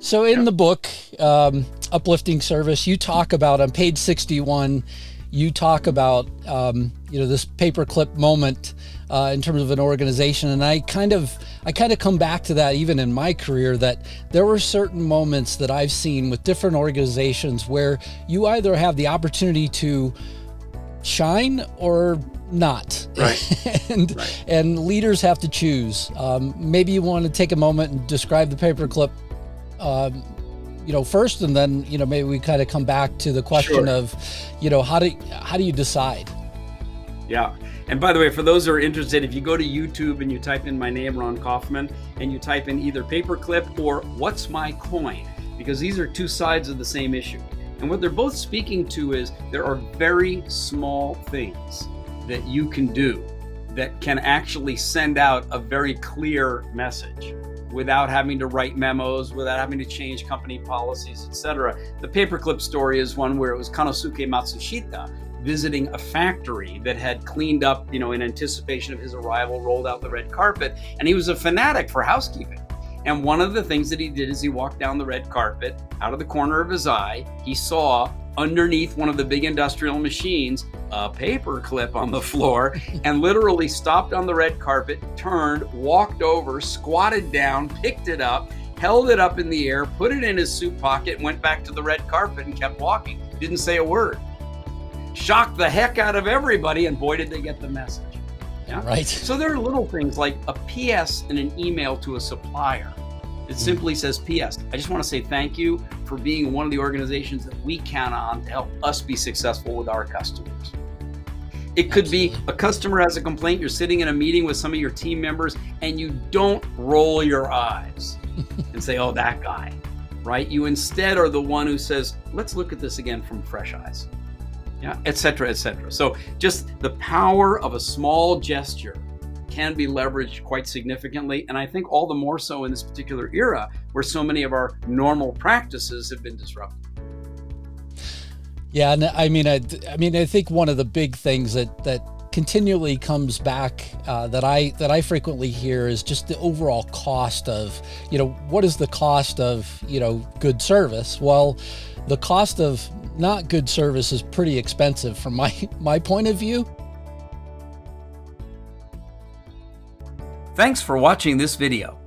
So in the book, Uplifting Service, you talk about on page 61, you talk about, this paperclip moment in terms of an organization. And I kind of come back to that even in my career, that there were certain moments that I've seen with different organizations where you either have the opportunity to shine or not. Right. And leaders have to choose. Maybe you want to take a moment and describe the paperclip first, and then, maybe we kind of come back to the question of, how do you decide? Yeah. And by the way, for those who are interested, if you go to YouTube and you type in my name, Ron Kaufman, and you type in either paperclip or what's my coin, because these are two sides of the same issue. And what they're both speaking to is there are very small things that you can do that can actually send out a very clear message without having to write memos, without having to change company policies, etc. The paperclip story is one where it was Konosuke Matsushita visiting a factory that had cleaned up, in anticipation of his arrival, rolled out the red carpet, and he was a fanatic for housekeeping. And one of the things that he did is he walked down the red carpet. Out of the corner of his eye, he saw underneath one of the big industrial machines a paperclip on the floor, and literally stopped on the red carpet, turned, walked over, squatted down, picked it up, held it up in the air, put it in his suit pocket, went back to the red carpet and kept walking. Didn't say a word. Shocked the heck out of everybody, and boy, did they get the message. Yeah? Right. So there are little things like a PS in an email to a supplier. It simply says, PS, I just want to say thank you for being one of the organizations that we count on to help us be successful with our customers. It could be a customer has a complaint, you're sitting in a meeting with some of your team members, and you don't roll your eyes and say, oh, that guy, right? You instead are the one who says, let's look at this again from fresh eyes, yeah, et cetera, et cetera. So just the power of a small gesture can be leveraged quite significantly. And I think all the more so in this particular era where so many of our normal practices have been disrupted. Yeah, and I think one of the big things that continually comes back that I frequently hear is just the overall cost of, what is the cost of, good service? Well, the cost of not good service is pretty expensive from my point of view. Thanks for watching this video.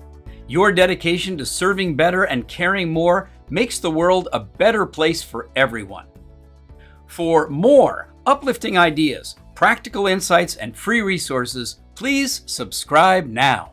Your dedication to serving better and caring more makes the world a better place for everyone. For more uplifting ideas, practical insights, and free resources, please subscribe now.